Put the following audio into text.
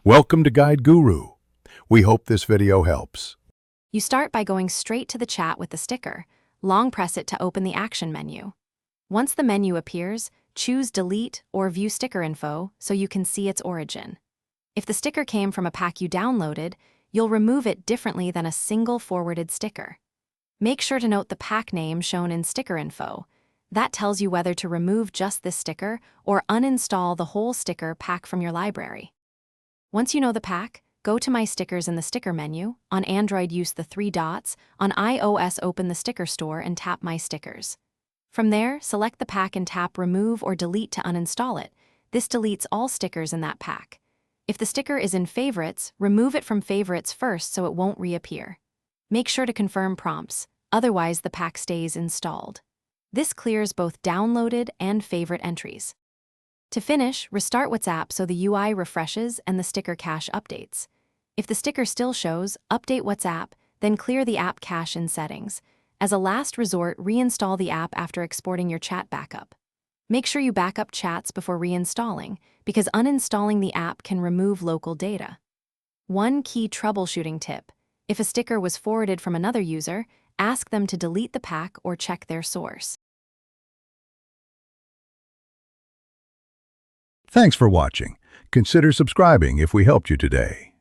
Welcome to Guide Guru. We hope this video helps. You start by going straight to the chat with the sticker. Long press it to open the action menu. Once the menu appears, choose Delete or View Sticker Info so you can see its origin. If the sticker came from a pack you downloaded, you'll remove it differently than a single forwarded sticker. Make sure to note the pack name shown in Sticker Info. That tells you whether to remove just this sticker or uninstall the whole sticker pack from your library. Once you know the pack, go to My Stickers in the Sticker menu. On Android, use the three dots. On iOS, open the Sticker Store and tap My Stickers. From there, select the pack and tap Remove or Delete to uninstall it. This deletes all stickers in that pack. If the sticker is in Favorites, remove it from Favorites first so it won't reappear. Make sure to confirm prompts, otherwise the pack stays installed. This clears both downloaded and favorite entries. To finish, restart WhatsApp so the UI refreshes and the sticker cache updates. If the sticker still shows, update WhatsApp, then clear the app cache in Settings. As a last resort, reinstall the app after exporting your chat backup. Make sure you back up chats before reinstalling, because uninstalling the app can remove local data. One key troubleshooting tip: if a sticker was forwarded from another user, ask them to delete the pack or check their source. Thanks for watching. Consider subscribing if we helped you today.